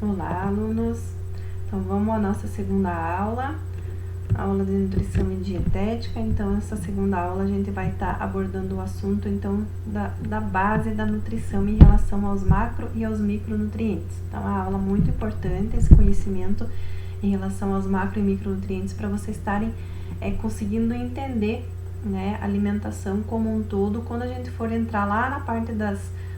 Olá, alunos! Então, vamos à nossa segunda aula, aula de nutrição e dietética. Então, nessa segunda aula, a gente vai estar abordando o assunto, então, da base da nutrição em relação aos macro e aos micronutrientes. Então, é uma aula muito importante, esse conhecimento em relação aos macro e micronutrientes, para vocês estarem conseguindo entender, né, a alimentação como um todo, quando a gente for entrar lá na parte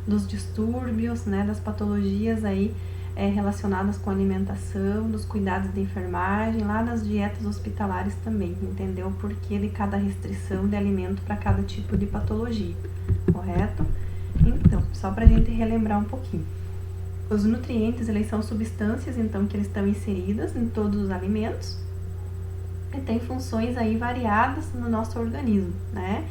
dos distúrbios, né, das patologias aí, relacionadas com a alimentação, dos cuidados de enfermagem, lá nas dietas hospitalares também, entendeu? O porquê de cada restrição de alimento para cada tipo de patologia, correto? Então, só para a gente relembrar um pouquinho. Os nutrientes, eles são substâncias, então, que eles estão inseridas em todos os alimentos e tem funções aí variadas no nosso organismo, né?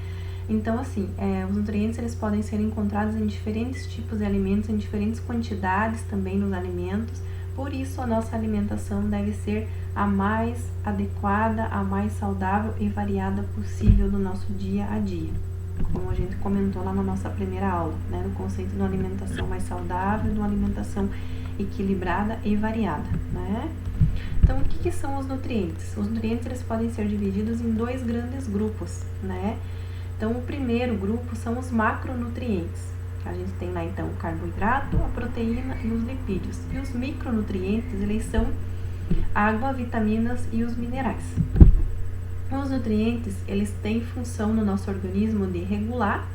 Então, assim, os nutrientes, eles podem ser encontrados em diferentes tipos de alimentos, em diferentes quantidades também nos alimentos. Por isso, a nossa alimentação deve ser a mais adequada, a mais saudável e variada possível no nosso dia a dia. Como a gente comentou lá na nossa primeira aula, né? No conceito de uma alimentação mais saudável, de uma alimentação equilibrada e variada, né? Então, o que são os nutrientes? Os nutrientes, eles podem ser divididos em dois grandes grupos, né? Então, o primeiro grupo são os macronutrientes. A gente tem lá, então, o carboidrato, a proteína e os lipídios. E os micronutrientes, eles são água, vitaminas e os minerais. Os nutrientes, eles têm função no nosso organismo de regular,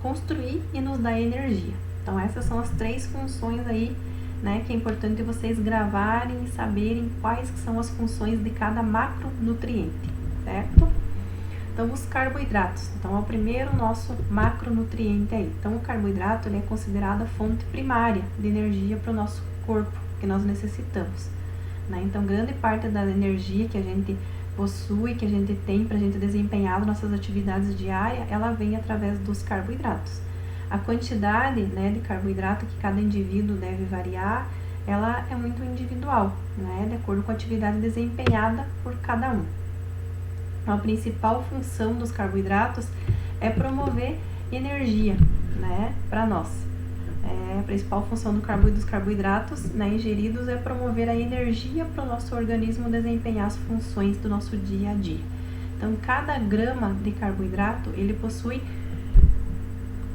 construir e nos dar energia. Então, essas são as três funções aí, né, que é importante vocês gravarem e saberem quais são as funções de cada macronutriente, certo? Então, os carboidratos. Então, é o primeiro nosso macronutriente aí. Então, o carboidrato, ele é considerado a fonte primária de energia para o nosso corpo, que nós necessitamos, né? Então, grande parte da energia que a gente possui, que a gente tem para a gente desempenhar nossas atividades diárias, ela vem através dos carboidratos. A quantidade, né, de carboidrato que cada indivíduo deve variar, ela é muito individual, né, de acordo com a atividade desempenhada por cada um. A principal função dos carboidratos é promover energia, né, para nós. A principal função dos carboidratos, né, ingeridos é promover a energia para o nosso organismo desempenhar as funções do nosso dia a dia. Então, cada grama de carboidrato, ele possui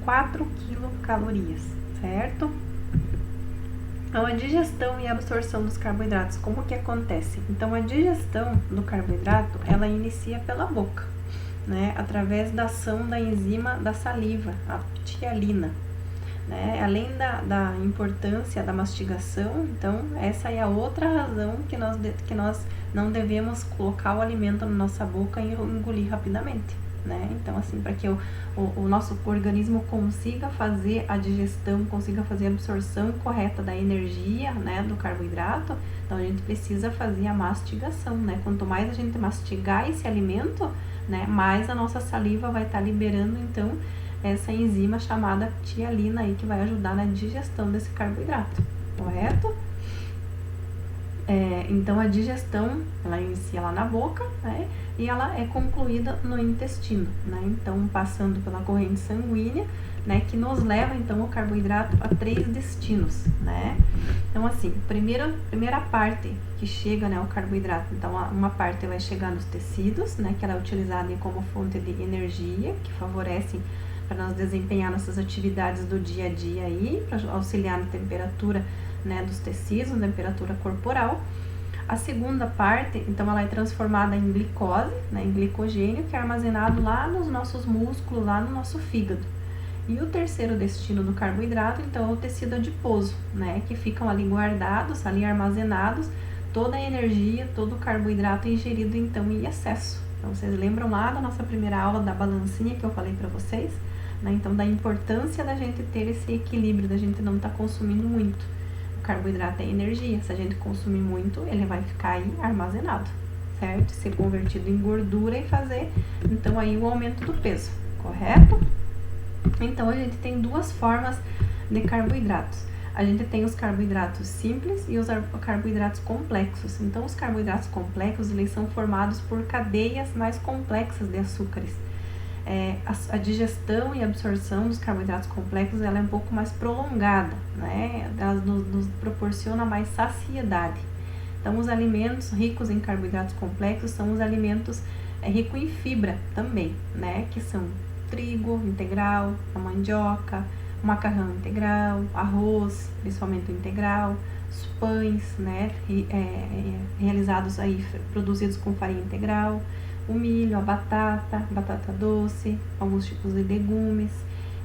4 quilocalorias, certo? Então, a digestão e a absorção dos carboidratos, como que acontece? Então, a digestão do carboidrato, ela inicia pela boca, né? Através da ação da enzima da saliva, a ptialina, né? Além da importância da mastigação, então, essa é a outra razão que nós não devemos colocar o alimento na nossa boca e engolir rapidamente, né? Então, assim, para que o nosso organismo consiga fazer a digestão, consiga fazer a absorção correta da energia, né, do carboidrato, então a gente precisa fazer a mastigação, né? Quanto mais a gente mastigar esse alimento, né, mais a nossa saliva vai estar liberando, então, essa enzima chamada ptialina aí, que vai ajudar na digestão desse carboidrato, correto? Então, a digestão, ela inicia lá na boca, né, e ela é concluída no intestino, né, então passando pela corrente sanguínea, né, que nos leva, então, o carboidrato a 3 destinos, né. Então, assim, primeira parte que chega, né, o carboidrato, então, uma parte vai chegar nos tecidos, né, que ela é utilizada como fonte de energia, que favorece para nós desempenhar nossas atividades do dia a dia aí, para auxiliar na temperatura, né, dos tecidos, temperatura corporal. A segunda parte, então, ela é transformada em glicose, né, em glicogênio, que é armazenado lá nos nossos músculos, lá no nosso fígado. E o terceiro destino do carboidrato, então, é o tecido adiposo, né, que ficam ali guardados, ali armazenados, toda a energia, todo o carboidrato ingerido, então, em excesso. Então, vocês lembram lá da nossa primeira aula da balancinha que eu falei para vocês? Né, então, da importância da gente ter esse equilíbrio, da gente não estar consumindo muito. Carboidrato é energia, se a gente consumir muito, ele vai ficar aí armazenado, certo? Ser convertido em gordura e fazer, então, aí o aumento do peso, correto? Então, a gente tem duas formas de carboidratos. A gente tem os carboidratos simples e os carboidratos complexos. Então, os carboidratos complexos, eles são formados por cadeias mais complexas de açúcares. a digestão e absorção dos carboidratos complexos ela é um pouco mais prolongada, né? Ela nos proporciona mais saciedade. Então, os alimentos ricos em carboidratos complexos são os alimentos ricos em fibra também, né? Que são trigo integral, a mandioca, o macarrão integral, arroz, principalmente o integral, os pães, né? Realizados aí, produzidos com farinha integral, o milho, a batata doce, alguns tipos de legumes.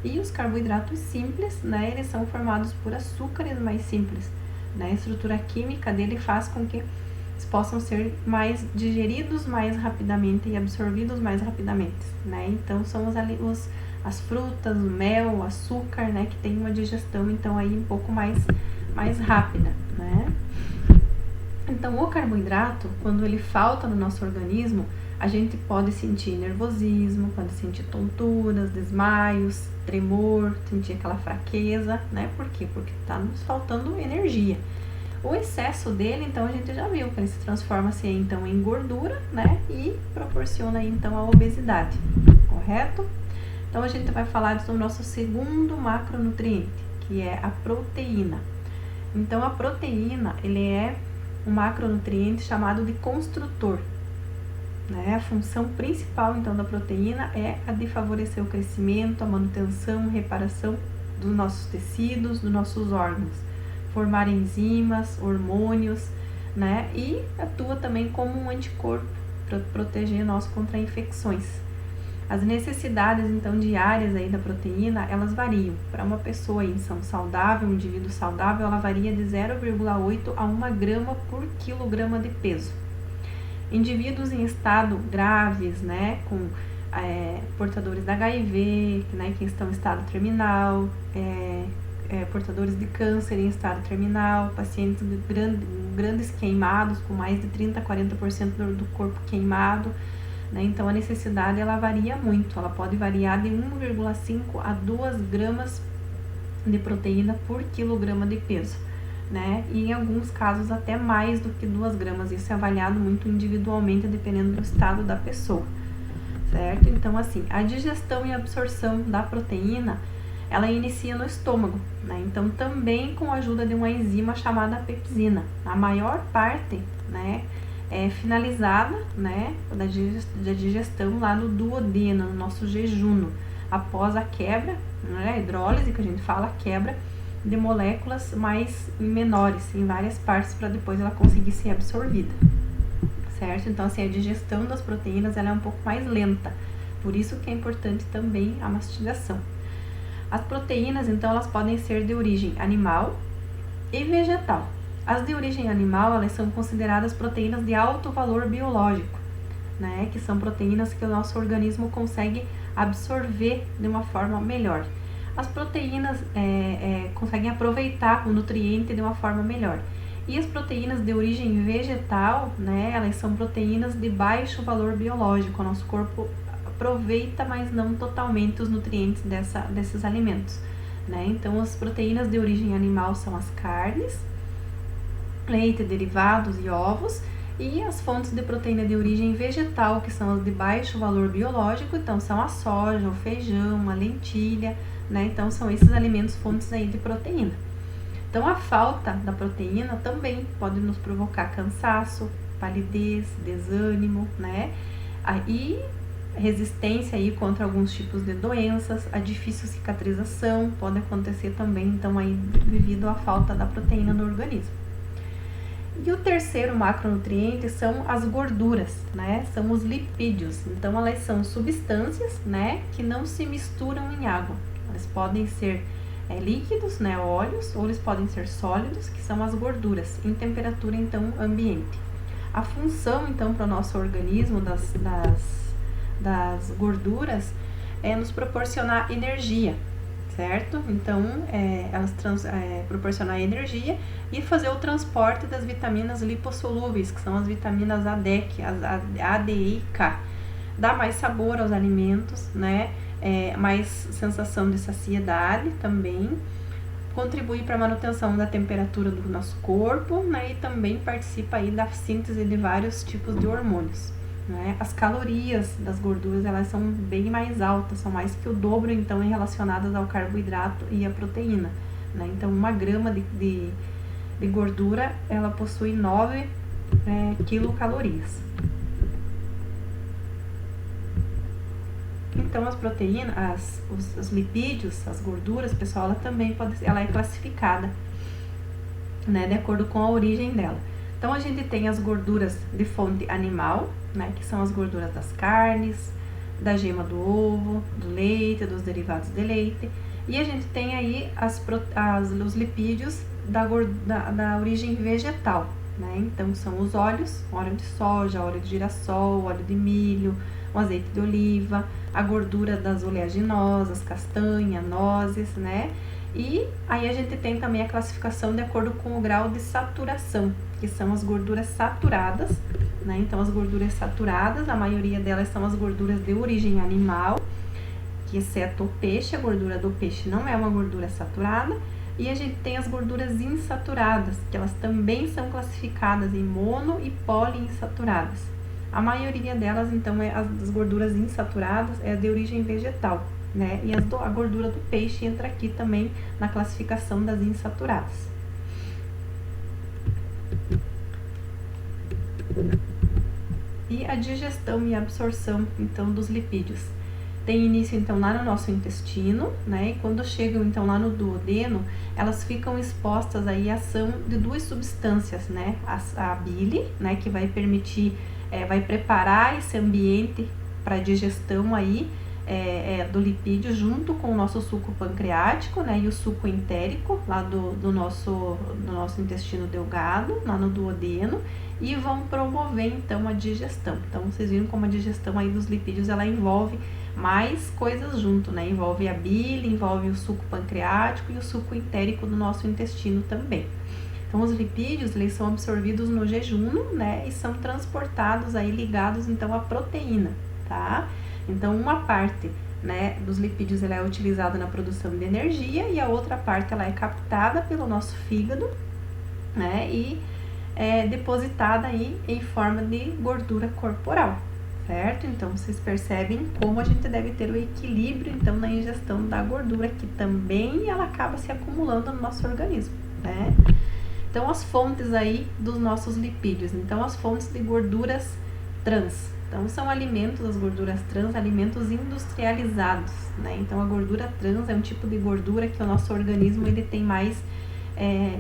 E os carboidratos simples, né? Eles são formados por açúcares mais simples, né? A estrutura química dele faz com que eles possam ser mais digeridos mais rapidamente e absorvidos mais rapidamente, né? Então, são as frutas, o mel, o açúcar, né? Que tem uma digestão, então, aí um pouco mais rápida, né? Então, o carboidrato, quando ele falta no nosso organismo, a gente pode sentir nervosismo, pode sentir tonturas, desmaios, tremor, sentir aquela fraqueza, né? Por quê? Porque tá nos faltando energia. O excesso dele, então, a gente já viu que ele se transforma-se então em gordura, né? E proporciona aí, então, a obesidade, correto? Então, a gente vai falar do nosso segundo macronutriente, que é a proteína. Então, a proteína, ele é um macronutriente chamado de construtor, né? A função principal, então, da proteína é a de favorecer o crescimento, a manutenção, reparação dos nossos tecidos, dos nossos órgãos, formar enzimas, hormônios, né? E atua também como um anticorpo para proteger nós contra infecções. As necessidades, então, diárias aí da proteína, elas variam. Para uma pessoa em saúde saudável, um indivíduo saudável, ela varia de 0,8 a 1 grama por quilograma de peso. Indivíduos em estado graves, né, com portadores da HIV, né, que estão em estado terminal, portadores de câncer em estado terminal, pacientes grandes queimados, com mais de 30 a 40% do corpo queimado, né, então a necessidade ela varia muito, ela pode variar de 1,5 a 2 gramas de proteína por quilograma de peso, né? E em alguns casos até mais do que 2 gramas, isso é avaliado muito individualmente, dependendo do estado da pessoa, certo? Então, assim, a digestão e absorção da proteína, ela inicia no estômago, né? Então, também com a ajuda de uma enzima chamada pepsina. A maior parte, né, é finalizada, né, da digestão lá no duodeno, no nosso jejuno, após a quebra, né, a hidrólise, que a gente fala, quebra de moléculas mais menores em várias partes para depois ela conseguir ser absorvida, certo? Então, assim, a digestão das proteínas ela é um pouco mais lenta, por isso que é importante também a mastigação. As proteínas, então, elas podem ser de origem animal e vegetal. As de origem animal, elas são consideradas proteínas de alto valor biológico, né? Que são proteínas que o nosso organismo consegue absorver de uma forma melhor. As proteínas conseguem aproveitar o nutriente de uma forma melhor. E as proteínas de origem vegetal, né, elas são proteínas de baixo valor biológico. O nosso corpo aproveita, mas não totalmente os nutrientes desses alimentos, né? Então, as proteínas de origem animal são as carnes, leite, derivados e ovos. E as fontes de proteína de origem vegetal, que são as de baixo valor biológico, então são a soja, o feijão, a lentilha, né? Então, são esses alimentos fontes aí de proteína. Então, a falta da proteína também pode nos provocar cansaço, palidez, desânimo, né? E resistência aí contra alguns tipos de doenças, a difícil cicatrização pode acontecer também, então, aí devido à falta da proteína no organismo. E o terceiro macronutriente são as gorduras, né? São os lipídios. Então, elas são substâncias, né, que não se misturam em água. Eles podem ser líquidos, né, óleos, ou eles podem ser sólidos, que são as gorduras, em temperatura, então, ambiente. A função, então, para o nosso organismo das gorduras é nos proporcionar energia, certo? Então, elas proporcionar energia e fazer o transporte das vitaminas lipossolúveis, que são as vitaminas A, D, E e K. Dá mais sabor aos alimentos, né? Mais sensação de saciedade também, contribui para a manutenção da temperatura do nosso corpo, né, e também participa aí da síntese de vários tipos de hormônios. né? As calorias das gorduras, elas são bem mais altas, são mais que o dobro, então, relacionadas ao carboidrato e à proteína, né? Então, 1 grama de gordura, ela possui 9 quilocalorias. Então, as proteínas, os lipídios, as gorduras, pessoal, ela é classificada, né, de acordo com a origem dela. Então, a gente tem as gorduras de fonte animal, né, que são as gorduras das carnes, da gema do ovo, do leite, dos derivados de leite. E a gente tem aí os lipídios da origem vegetal, né? Então, são os óleos, óleo de soja, óleo de girassol, óleo de milho, o azeite de oliva, a gordura das oleaginosas, castanha, nozes, né? E aí a gente tem também a classificação de acordo com o grau de saturação, que são as gorduras saturadas, né? Então, as gorduras saturadas, a maioria delas são as gorduras de origem animal, que exceto o peixe, a gordura do peixe não é uma gordura saturada. E a gente tem as gorduras insaturadas, que elas também são classificadas em mono e poliinsaturadas. A maioria delas, então, as gorduras insaturadas é de origem vegetal, né? E a gordura do peixe entra aqui também na classificação das insaturadas. E a digestão e absorção, então, dos lipídios. Tem início, então, lá no nosso intestino, né? E quando chegam, então, lá no duodeno, elas ficam expostas aí à ação de 2 substâncias, né? A bile, né? Que vai permitir, vai preparar esse ambiente para a digestão aí do lipídio junto com o nosso suco pancreático, né? E o suco entérico lá do nosso intestino delgado, lá no duodeno, e vão promover, então, a digestão. Então, vocês viram como a digestão aí dos lipídios, ela envolve mais coisas junto, né? Envolve a bile, envolve o suco pancreático e o suco entérico do nosso intestino também. Então, os lipídios, eles são absorvidos no jejum, né? E são transportados aí, ligados, então, à proteína, tá? Então, uma parte, né, dos lipídios, ela é utilizada na produção de energia e a outra parte, ela é captada pelo nosso fígado, né? E é depositada aí em forma de gordura corporal, certo? Então, vocês percebem como a gente deve ter o equilíbrio, então, na ingestão da gordura, que também ela acaba se acumulando no nosso organismo, né? Então, as fontes aí dos nossos lipídios. Então, as fontes de gorduras trans. Então, são alimentos, as gorduras trans, alimentos industrializados, né? Então, a gordura trans é um tipo de gordura que o nosso organismo, ele tem mais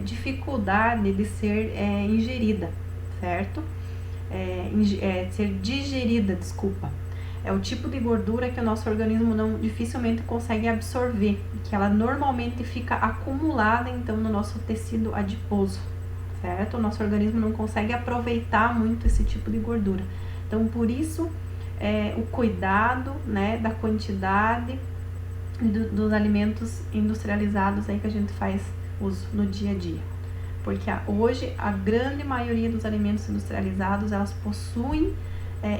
dificuldade de ser ingerida, certo? Ser digerida, desculpa. É o tipo de gordura que o nosso organismo dificilmente consegue absorver, que ela normalmente fica acumulada, então, no nosso tecido adiposo, certo? O nosso organismo não consegue aproveitar muito esse tipo de gordura. Então, por isso, o cuidado, né, da quantidade dos alimentos industrializados aí que a gente faz uso no dia a dia. Porque hoje, a grande maioria dos alimentos industrializados, elas possuem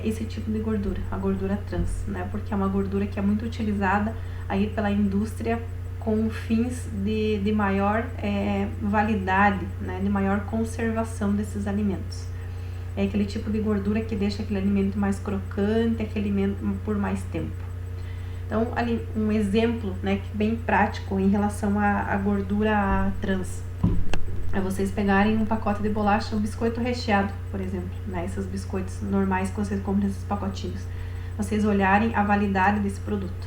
esse tipo de gordura, a gordura trans, né? Porque é uma gordura que é muito utilizada aí pela indústria com fins de maior validade, né? De maior conservação desses alimentos. É aquele tipo de gordura que deixa aquele alimento mais crocante, aquele alimento por mais tempo. Então, ali um exemplo, né, bem prático em relação à gordura trans. É vocês pegarem um pacote de bolacha, um biscoito recheado, por exemplo, né, esses biscoitos normais que vocês compram nesses pacotinhos. Vocês olharem a validade desse produto,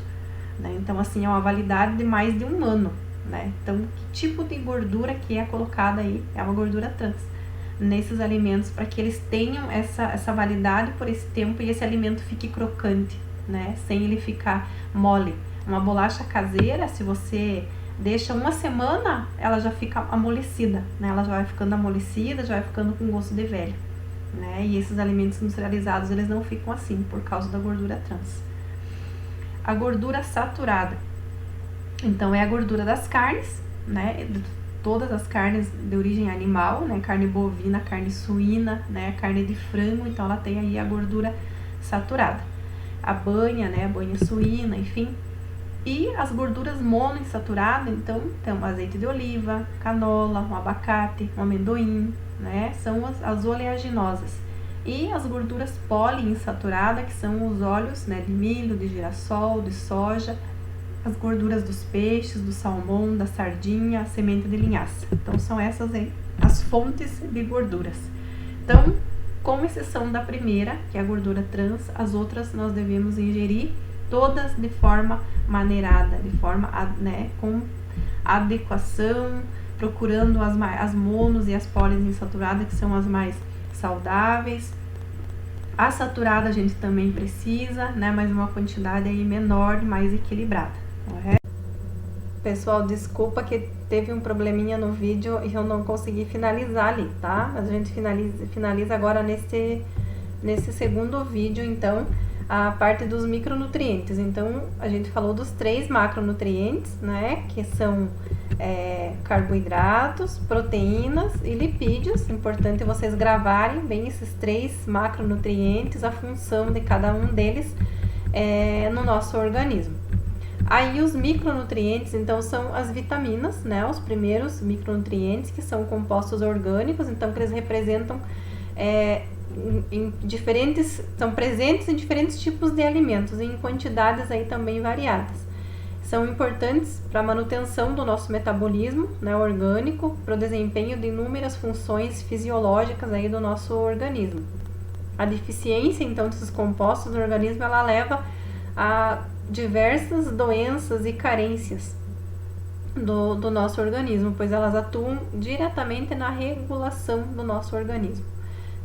né? Então, assim, é uma validade de mais de 1 ano, né? Então, que tipo de gordura que é colocada aí? É uma gordura trans nesses alimentos, para que eles tenham essa validade por esse tempo e esse alimento fique crocante, né? Sem ele ficar mole. Uma bolacha caseira, se você deixa 1 semana, ela já fica amolecida, né? Ela já vai ficando amolecida, já vai ficando com gosto de velho, né? E esses alimentos industrializados, eles não ficam assim, por causa da gordura trans. A gordura saturada. Então, é a gordura das carnes, né? Todas as carnes de origem animal, né? Carne bovina, carne suína, né? Carne de frango, então ela tem aí a gordura saturada. A banha, né? A banha suína, enfim. E as gorduras monoinsaturadas, então, tem um azeite de oliva, canola, um abacate, um amendoim, né? São as oleaginosas. E as gorduras poliinsaturadas, que são os óleos, né, de milho, de girassol, de soja, as gorduras dos peixes, do salmão, da sardinha, a semente de linhaça. Então, são essas aí as fontes de gorduras. Então, com exceção da primeira, que é a gordura trans, as outras nós devemos ingerir todas de forma maneirada, de forma, né, com adequação, procurando as monos e as poliinsaturadas, que são as mais saudáveis. A saturada a gente também precisa, né, mas uma quantidade aí menor, mais equilibrada, correto? Pessoal, desculpa que teve um probleminha no vídeo e eu não consegui finalizar ali, tá? A gente finaliza agora nesse segundo vídeo, então, a parte dos micronutrientes. Então, a gente falou dos 3 macronutrientes, né? Que são carboidratos, proteínas e lipídios. Importante vocês gravarem bem esses 3 macronutrientes, a função de cada um deles no nosso organismo. Aí os micronutrientes, então, são as vitaminas, né? Os primeiros micronutrientes, que são compostos orgânicos, então, que eles representam são presentes em diferentes tipos de alimentos, em quantidades aí também variadas. São importantes para a manutenção do nosso metabolismo, né, orgânico, para o desempenho de inúmeras funções fisiológicas aí do nosso organismo. A deficiência, então, desses compostos do organismo, ela leva a diversas doenças e carências do nosso organismo, pois elas atuam diretamente na regulação do nosso organismo.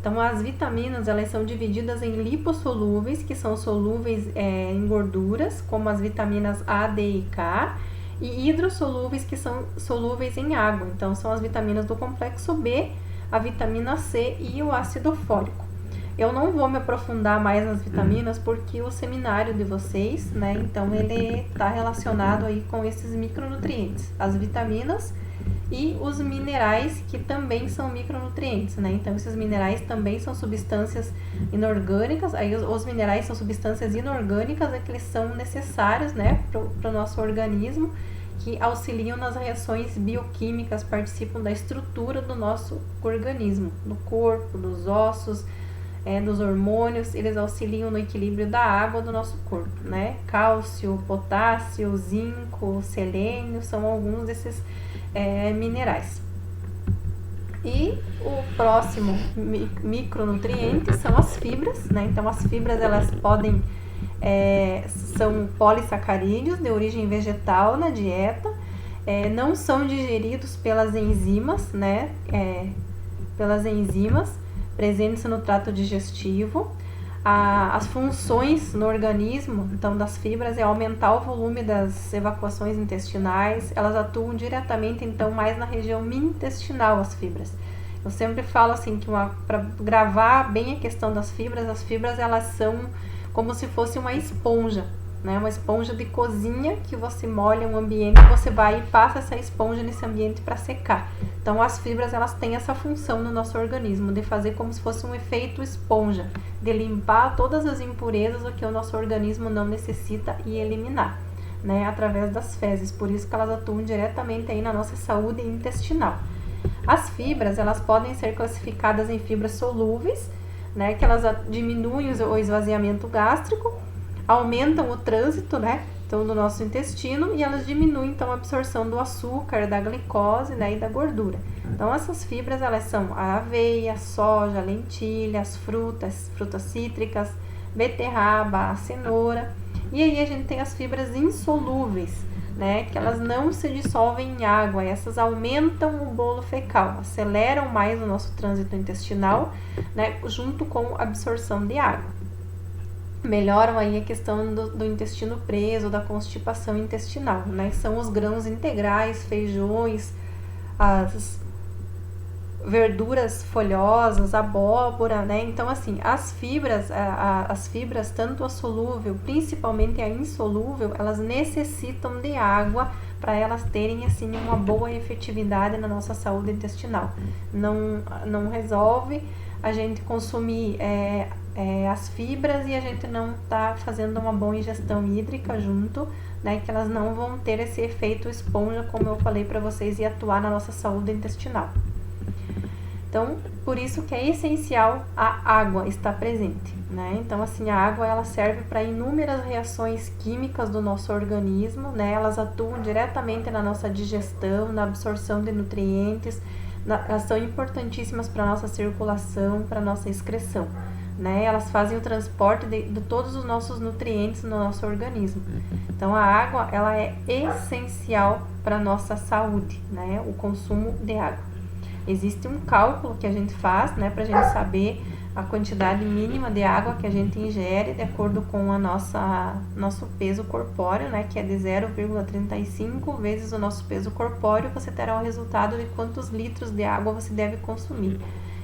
Então, as vitaminas, elas são divididas em lipossolúveis, que são solúveis em gorduras, como as vitaminas A, D e K, e hidrossolúveis, que são solúveis em água. Então, são as vitaminas do complexo B, a vitamina C e o ácido fólico. Eu não vou me aprofundar mais nas vitaminas, porque o seminário de vocês, né, então ele está relacionado aí com esses micronutrientes, as vitaminas e os minerais, que também são micronutrientes, né? Então, esses minerais também são substâncias inorgânicas. Aí, os minerais são substâncias inorgânicas que eles são necessários, né, para o nosso organismo, que auxiliam nas reações bioquímicas, participam da estrutura do nosso organismo, do corpo, dos ossos, dos hormônios. Eles auxiliam no equilíbrio da água do nosso corpo, né? Cálcio, potássio, zinco, selênio, são alguns desses minerais. E o próximo micronutriente são as fibras, né? Então, as fibras, elas podem são polissacarídeos de origem vegetal na dieta, não são digeridos pelas enzimas, né? Pelas enzimas presentes no trato digestivo. As funções no organismo, então, das fibras é aumentar o volume das evacuações intestinais. Elas atuam diretamente, então, mais na região intestinal, as fibras. Eu sempre falo assim que para gravar bem a questão das fibras, as fibras, elas são como se fosse uma esponja, né? Uma esponja de cozinha, que você molha um ambiente, você vai e passa essa esponja nesse ambiente para secar. Então, as fibras, elas têm essa função no nosso organismo, de fazer como se fosse um efeito esponja, de limpar todas as impurezas o que o nosso organismo não necessita e eliminar, né, através das fezes. Por isso que elas atuam diretamente aí na nossa saúde intestinal. As fibras, elas podem ser classificadas em fibras solúveis, né, que elas diminuem o esvaziamento gástrico, aumentam o trânsito, né, então, do nosso intestino, e elas diminuem, então, a absorção do açúcar, da glicose, né, e da gordura. Então, essas fibras, elas são a aveia, a soja, a lentilha, as frutas cítricas, beterraba, a cenoura. E aí a gente tem as fibras insolúveis, né, que elas não se dissolvem em água. Essas aumentam o bolo fecal, aceleram mais o nosso trânsito intestinal, né, junto com a absorção de água. Melhoram aí a questão do intestino preso, da constipação intestinal, né? São os grãos integrais, feijões, as verduras folhosas, abóbora, né? Então, assim, as fibras, tanto a solúvel, principalmente a insolúvel, elas necessitam de água para elas terem, assim, uma boa efetividade na nossa saúde intestinal. Não resolve a gente consumir as fibras e a gente não tá fazendo uma boa ingestão hídrica junto, né, que elas não vão ter esse efeito esponja, como eu falei para vocês, e atuar na nossa saúde intestinal. Então, por isso que é essencial a água estar presente, né? Então, assim, a água ela serve para inúmeras reações químicas do nosso organismo, né? Elas atuam diretamente na nossa digestão, na absorção de nutrientes, elas são importantíssimas para a nossa circulação, para a nossa excreção, né? Elas fazem o transporte de todos os nossos nutrientes no nosso organismo. Então, a água ela é essencial para a nossa saúde, né? O consumo de água. Existe um cálculo que a gente faz, né, para a gente saber a quantidade mínima de água que a gente ingere de acordo com a nosso peso corpóreo, né, que é de 0,35 vezes o nosso peso corpóreo, você terá o resultado de quantos litros de água você deve consumir.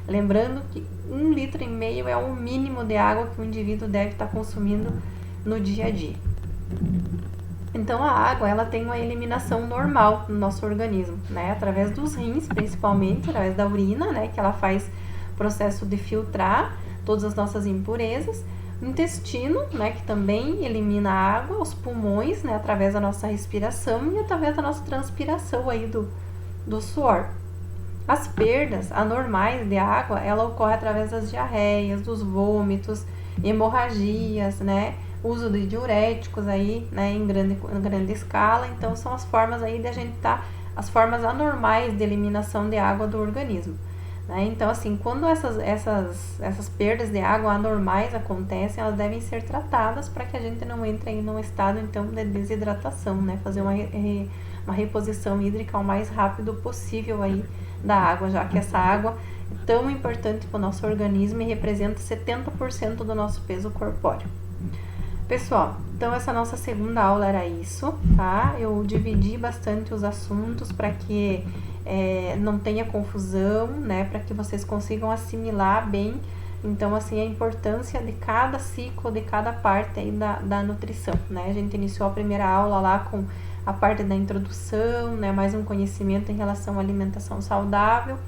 Lembrando que 1,5 litro é o mínimo de água que o indivíduo deve estar consumindo no dia a dia. Então, a água, ela tem uma eliminação normal no nosso organismo, né? Através dos rins, principalmente, através da urina, né? Que ela faz o processo de filtrar todas as nossas impurezas. O intestino, né? Que também elimina a água. Os pulmões, né? Através da nossa respiração e através da nossa transpiração aí do suor. As perdas anormais de água, ela ocorre através das diarreias, dos vômitos, hemorragias, né? Uso de diuréticos aí, né, em grande escala. Então, são as formas aí de a gente as formas anormais de eliminação de água do organismo, né? Então, assim, quando essas perdas de água anormais acontecem, elas devem ser tratadas para que a gente não entre aí num estado, então, de desidratação, né? Fazer uma reposição hídrica o mais rápido possível aí da água, já que essa água é tão importante para o nosso organismo e representa 70% do nosso peso corpóreo. Pessoal, então essa nossa segunda aula era isso, tá? Eu dividi bastante os assuntos para que não tenha confusão, né? Para que vocês consigam assimilar bem, então, assim, a importância de cada ciclo, de cada parte aí da nutrição, né? A gente iniciou a primeira aula lá com a parte da introdução, né? Mais um conhecimento em relação à alimentação saudável.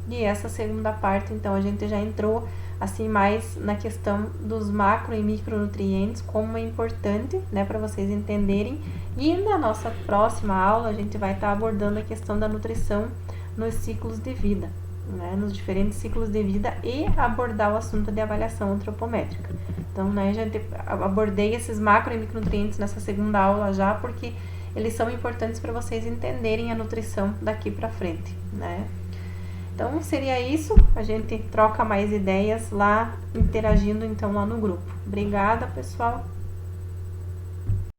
E essa segunda parte, então, a gente já entrou assim mais na questão dos macro e micronutrientes, como é importante, né, para vocês entenderem. E na nossa próxima aula a gente vai estar abordando a questão da nutrição nos ciclos de vida, né, nos diferentes ciclos de vida, e abordar o assunto de avaliação antropométrica. Então, né, já abordei esses macro e micronutrientes nessa segunda aula já, porque eles são importantes para vocês entenderem a nutrição daqui para frente, né? Então, seria isso. A gente troca mais ideias lá, interagindo então lá no grupo. Obrigada, pessoal.